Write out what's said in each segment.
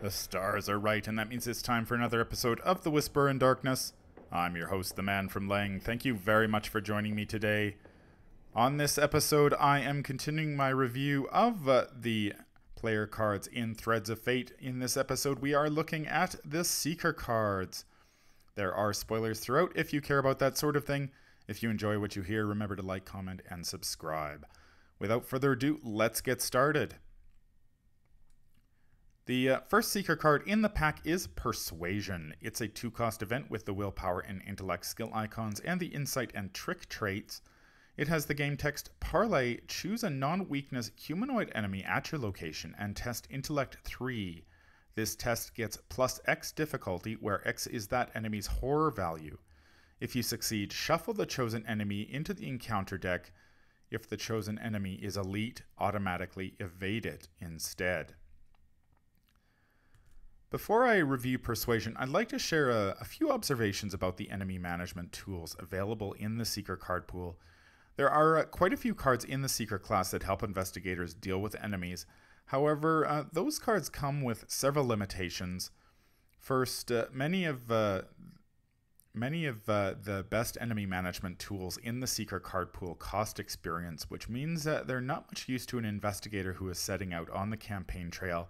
The stars are right, and that means it's time for another episode of The Whisper in Darkness. I'm your host, the Man from Lang. Thank you very much for joining me today. On this episode, I am continuing my review of the player cards in Threads of Fate. In this episode, we are looking at the Seeker cards. There are spoilers throughout if you care about that sort of thing. If you enjoy what you hear, remember to like, comment, and subscribe. Without further ado, let's get started. The first Seeker card in the pack is Persuasion. It's a 2-cost event with the Willpower and Intellect skill icons and the Insight and Trick traits. It has the game text, Parlay, choose a non-weakness humanoid enemy at your location and test Intellect 3. This test gets plus X difficulty, where X is that enemy's horror value. If you succeed, shuffle the chosen enemy into the encounter deck. If the chosen enemy is elite, automatically evade it instead. Before I review Persuasion, I'd like to share a few observations about the enemy management tools available in the Seeker card pool. There are quite a few cards in the Seeker class that help investigators deal with enemies. However, those cards come with several limitations. First, many of the best enemy management tools in the Seeker card pool cost experience, which means that they're not much use to an investigator who is setting out on the campaign trail.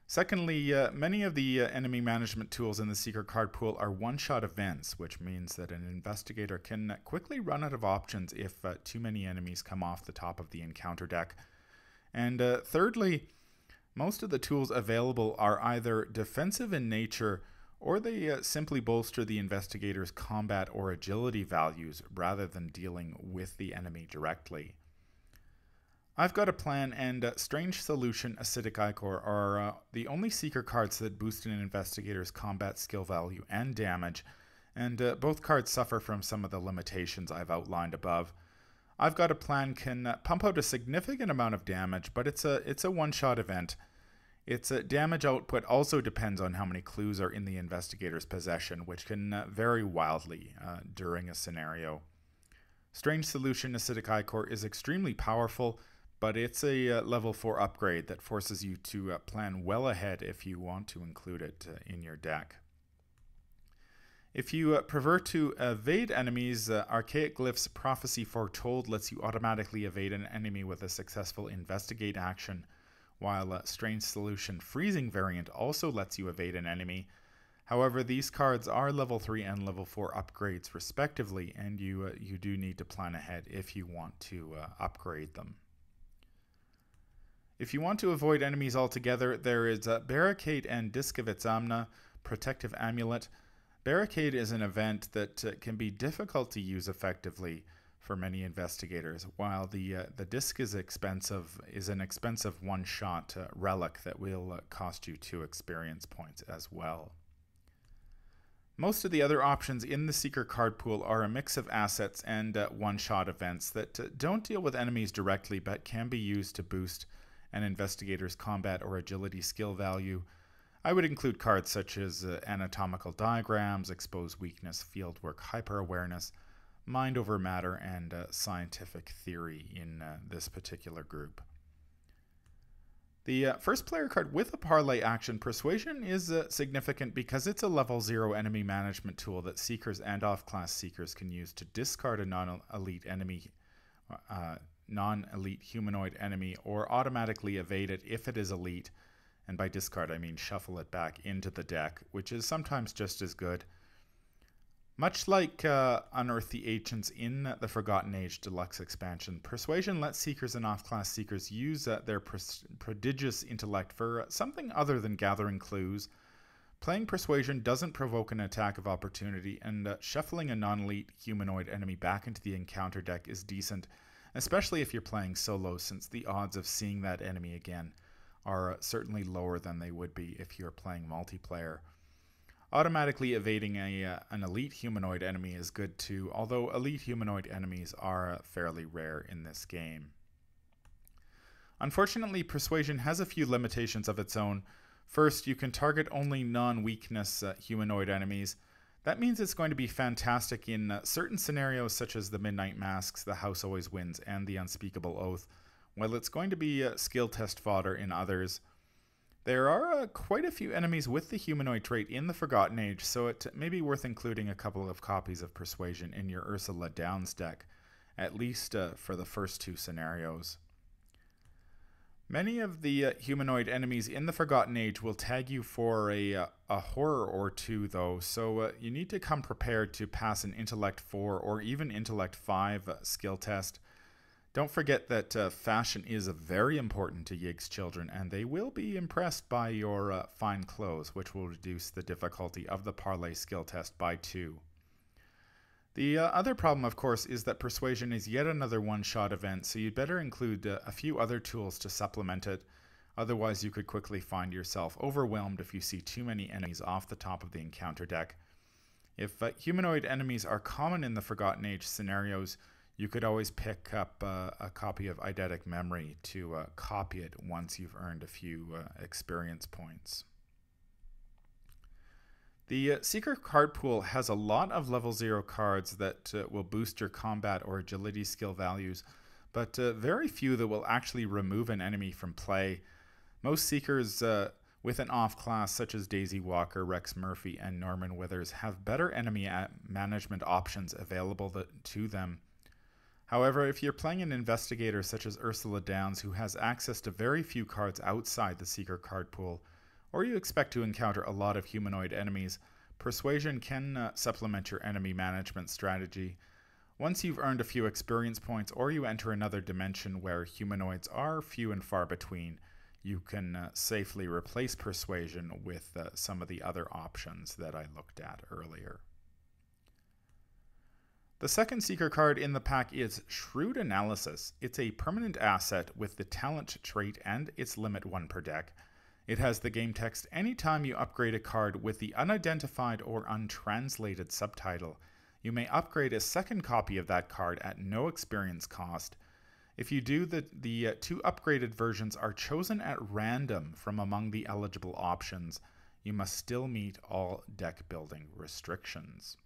Secondly, many of the enemy management tools in the Seeker card pool are one-shot events, which means that an investigator can quickly run out of options if too many enemies come off the top of the encounter deck. And thirdly, most of the tools available are either defensive in nature or they simply bolster the investigator's combat or agility values rather than dealing with the enemy directly. I've Got a Plan and Strange Solution Acidic Ichor are the only Seeker cards that boost an investigator's combat skill value and damage, and both cards suffer from some of the limitations I've outlined above. I've Got a Plan can pump out a significant amount of damage, but it's a one-shot event. Its damage output also depends on how many clues are in the investigator's possession, which can vary wildly during a scenario. Strange Solution Acidic Ichor is extremely powerful, but it's a level 4 upgrade that forces you to plan well ahead if you want to include it in your deck. If you prefer to evade enemies, Archaic Glyph's Prophecy Foretold lets you automatically evade an enemy with a successful Investigate action, while Strange Solution Freezing variant also lets you evade an enemy. However, these cards are level 3 and level 4 upgrades respectively, and you do need to plan ahead if you want to upgrade them. If you want to avoid enemies altogether, there is Barricade and Disc of Itzamna, Protective Amulet. Barricade is an event that can be difficult to use effectively for many investigators, while the Disc is an expensive one-shot relic that will cost you 2 experience points as well. Most of the other options in the Seeker card pool are a mix of assets and one-shot events that don't deal with enemies directly but can be used to boost an investigator's combat or agility skill value. I would include cards such as Anatomical Diagrams, Expose Weakness, Fieldwork, Hyper-Awareness, Mind Over Matter, and Scientific Theory in this particular group. The first player card with a Parlay action, Persuasion, is significant because it's a level 0 enemy management tool that Seekers and off-class Seekers can use to discard a non-elite humanoid enemy or automatically evade it if it is elite, and by discard I mean shuffle it back into the deck, which is sometimes just as good. Much like Unearth the Ancients in the Forgotten Age Deluxe expansion, Persuasion lets Seekers and off-class Seekers use their prodigious intellect for something other than gathering clues. Playing Persuasion doesn't provoke an attack of opportunity, and shuffling a non-elite humanoid enemy back into the encounter deck is decent, especially if you're playing solo, since the odds of seeing that enemy again are certainly lower than they would be if you're playing multiplayer. Automatically evading an elite humanoid enemy is good too, although elite humanoid enemies are fairly rare in this game. Unfortunately, Persuasion has a few limitations of its own. First, you can target only non-weakness humanoid enemies. That means it's going to be fantastic in certain scenarios such as the Midnight Masks, the House Always Wins, and the Unspeakable Oath, while it's going to be skill test fodder in others. There are quite a few enemies with the humanoid trait in the Forgotten Age, so it may be worth including a couple of copies of Persuasion in your Ursula Downs deck, at least for the first two scenarios. Many of the humanoid enemies in the Forgotten Age will tag you for a horror or two, though, so you need to come prepared to pass an Intellect 4 or even Intellect 5 skill test. Don't forget that fashion is very important to Yig's children, and they will be impressed by your fine clothes, which will reduce the difficulty of the Parlay skill test by 2. The other problem, of course, is that Persuasion is yet another one-shot event, so you'd better include a few other tools to supplement it. Otherwise, you could quickly find yourself overwhelmed if you see too many enemies off the top of the encounter deck. If humanoid enemies are common in the Forgotten Age scenarios, you could always pick up a copy of Eidetic Memory to copy it once you've earned a few experience points. The Seeker card pool has a lot of level 0 cards that will boost your combat or agility skill values, but very few that will actually remove an enemy from play. Most Seekers with an off-class such as Daisy Walker, Rex Murphy, and Norman Withers have better enemy management options available to them. However, if you're playing an investigator such as Ursula Downs, who has access to very few cards outside the Seeker card pool, or you expect to encounter a lot of humanoid enemies, Persuasion can supplement your enemy management strategy. Once you've earned a few experience points, or you enter another dimension where humanoids are few and far between, you can safely replace Persuasion with some of the other options that I looked at earlier. The second Seeker card in the pack is Shrewd Analysis. It's a permanent asset with the talent trait and its limit 1 per deck. It has the game text anytime you upgrade a card with the unidentified or untranslated subtitle. You may upgrade a second copy of that card at no experience cost. If you do, the two upgraded versions are chosen at random from among the eligible options. You must still meet all deck building restrictions.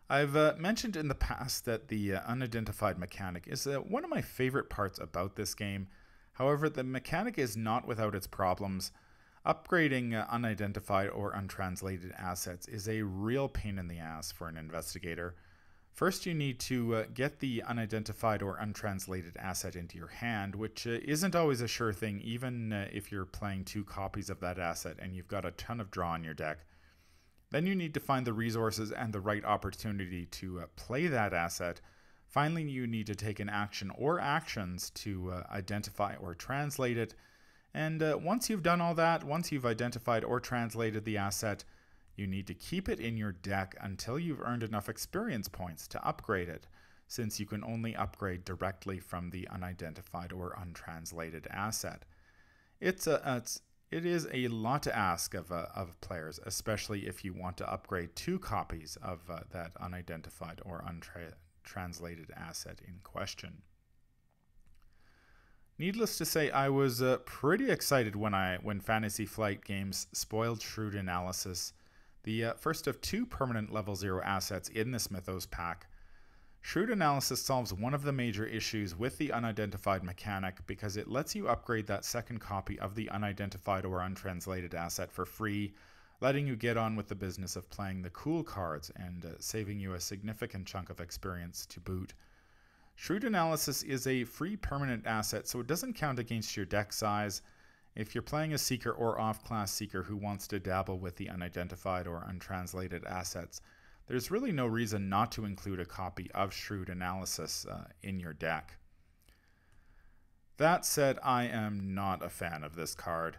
I've mentioned in the past that the unidentified mechanic is one of my favorite parts about this game. However, the mechanic is not without its problems. Upgrading unidentified or untranslated assets is a real pain in the ass for an investigator. First, you need to get the unidentified or untranslated asset into your hand, which isn't always a sure thing, even if you're playing 2 copies of that asset and you've got a ton of draw in your deck. Then you need to find the resources and the right opportunity to play that asset. Finally, you need to take an action or actions to identify or translate it. And once you've done all that, once you've identified or translated the asset, you need to keep it in your deck until you've earned enough experience points to upgrade it, since you can only upgrade directly from the unidentified or untranslated asset. It is a lot to ask of players, especially if you want to upgrade 2 copies of that unidentified or untranslated asset in question. Needless to say, I was pretty excited when Fantasy Flight Games spoiled Shrewd Analysis, the first of 2 permanent level 0 assets in this Mythos pack. Shrewd Analysis solves one of the major issues with the unidentified mechanic because it lets you upgrade that second copy of the unidentified or untranslated asset for free, letting you get on with the business of playing the cool cards and saving you a significant chunk of experience to boot. Shrewd Analysis is a free permanent asset, so it doesn't count against your deck size. If you're playing a Seeker or off-class Seeker who wants to dabble with the unidentified or untranslated assets, there's really no reason not to include a copy of Shrewd Analysis in your deck. That said, I am not a fan of this card.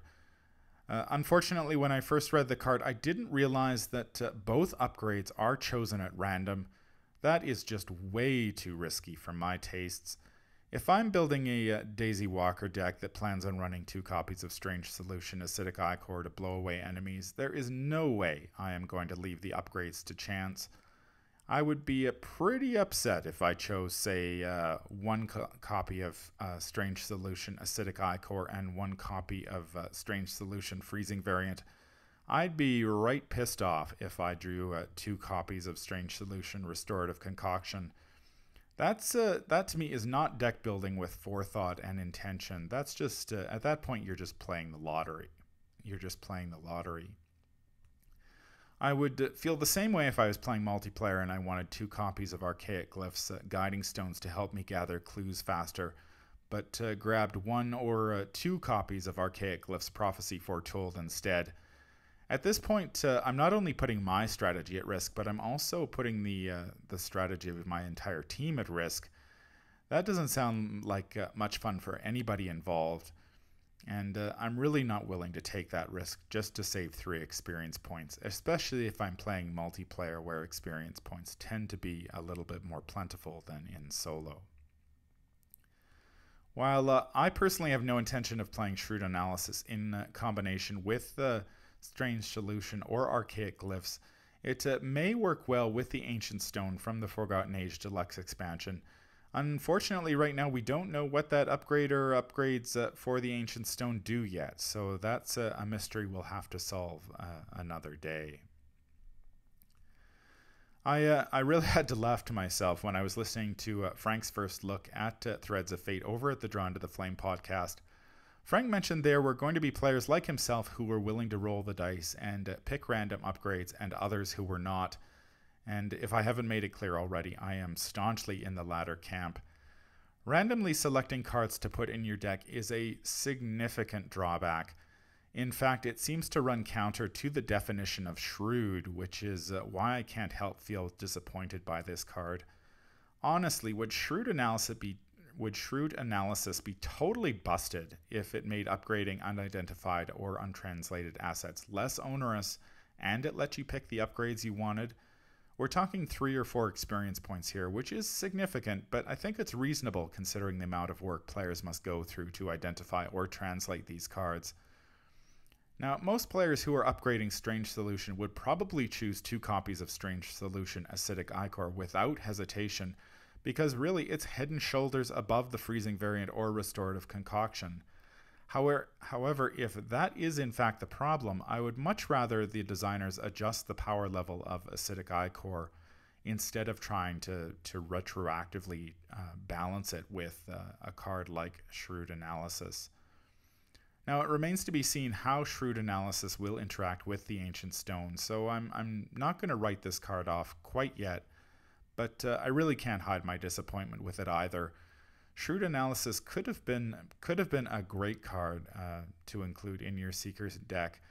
Unfortunately, when I first read the card, I didn't realize that both upgrades are chosen at random. That is just way too risky for my tastes. If I'm building a Daisy Walker deck that plans on running 2 copies of Strange Solution Acidic Ichor to blow away enemies, there is no way I am going to leave the upgrades to chance. I would be pretty upset if I chose, say, 1 copy of Strange Solution Acidic Ichor and 1 copy of Strange Solution Freezing Variant. I'd be right pissed off if I drew 2 copies of Strange Solution Restorative Concoction. That to me is not deck building with forethought and intention. That's just at that point you're just playing the lottery. You're just playing the lottery. I would feel the same way if I was playing multiplayer and I wanted 2 copies of Archaic Glyphs Guiding Stones to help me gather clues faster, but grabbed 1 or 2 copies of Archaic Glyphs Prophecy Foretold instead. At this point, I'm not only putting my strategy at risk, but I'm also putting the strategy of my entire team at risk. That doesn't sound like much fun for anybody involved, and I'm really not willing to take that risk just to save 3 experience points, especially if I'm playing multiplayer where experience points tend to be a little bit more plentiful than in solo. While I personally have no intention of playing Shrewd Analysis in combination with Strange Solution or Archaic Glyphs, it may work well with the Ancient Stone from the Forgotten Age Deluxe expansion. Unfortunately, right now we don't know what that upgrade or upgrades for the Ancient Stone do yet, so that's a mystery we'll have to solve another day. I really had to laugh to myself when I was listening to Frank's first look at Threads of Fate over at the Drawn to the Flame podcast. Frank mentioned there were going to be players like himself who were willing to roll the dice and pick random upgrades, and others who were not. And if I haven't made it clear already, I am staunchly in the latter camp. Randomly selecting cards to put in your deck is a significant drawback. In fact, it seems to run counter to the definition of shrewd, which is why I can't help feel disappointed by this card. Honestly, would shrewd analysis be totally busted if it made upgrading unidentified or untranslated assets less onerous and it let you pick the upgrades you wanted? We're talking 3 or 4 experience points here, which is significant, but I think it's reasonable considering the amount of work players must go through to identify or translate these cards. Now, most players who are upgrading Strange Solution would probably choose 2 copies of Strange Solution Acidic Ichor without hesitation, because really it's head and shoulders above the freezing variant or restorative concoction. However, if that is in fact the problem, I would much rather the designers adjust the power level of Acidic Ichor instead of trying to retroactively balance it with a card like Shrewd Analysis. Now, it remains to be seen how Shrewd Analysis will interact with the Ancient Stone, so I'm not going to write this card off quite yet, but I really can't hide my disappointment with it either. Shrewd Analysis could have been a great card to include in your Seeker's deck.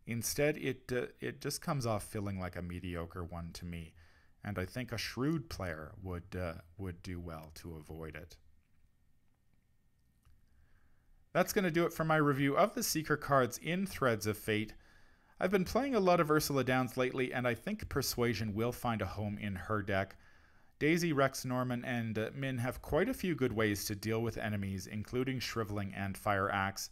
Instead, it just comes off feeling like a mediocre one to me, and I think a shrewd player would do well to avoid it. That's going to do it for my review of the Seeker cards in Threads of Fate. I've been playing a lot of Ursula Downs lately, and I think Persuasion will find a home in her deck. Daisy, Rex, Norman, and Min have quite a few good ways to deal with enemies, including Shriveling and Fire Axe.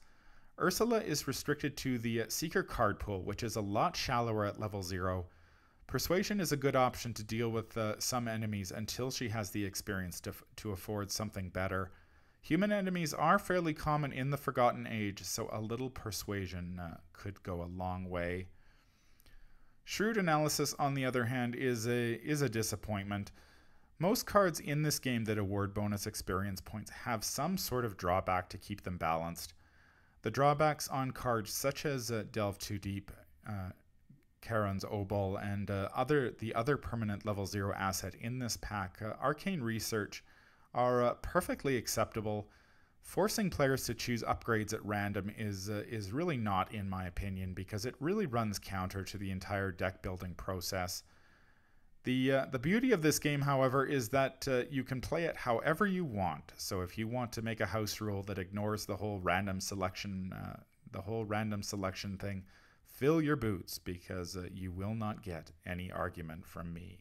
Ursula is restricted to the Seeker card pool, which is a lot shallower at level 0. Persuasion is a good option to deal with some enemies until she has the experience to afford something better. Human enemies are fairly common in the Forgotten Age, so a little Persuasion could go a long way. Shrewd Analysis, on the other hand, is a disappointment. Most cards in this game that award bonus experience points have some sort of drawback to keep them balanced. The drawbacks on cards such as Delve Too Deep, Charon's Obol, and the other permanent level 0 asset in this pack, Arcane Research, are perfectly acceptable. Forcing players to choose upgrades at random is really not, in my opinion, because it really runs counter to the entire deck building process. The beauty of this game, however, is that you can play it however you want. So if you want to make a house rule that ignores the whole random selection thing, fill your boots, because you will not get any argument from me.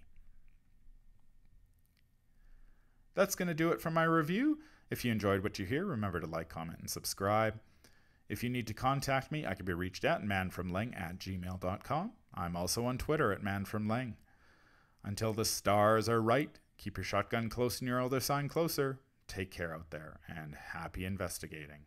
That's going to do it for my review. If you enjoyed what you hear, remember to like, comment, and subscribe. If you need to contact me, I can be reached at manfromleng@gmail.com. I'm also on Twitter at manfromleng. Until the stars are right, keep your shotgun close and your other sign closer. Take care out there, and happy investigating.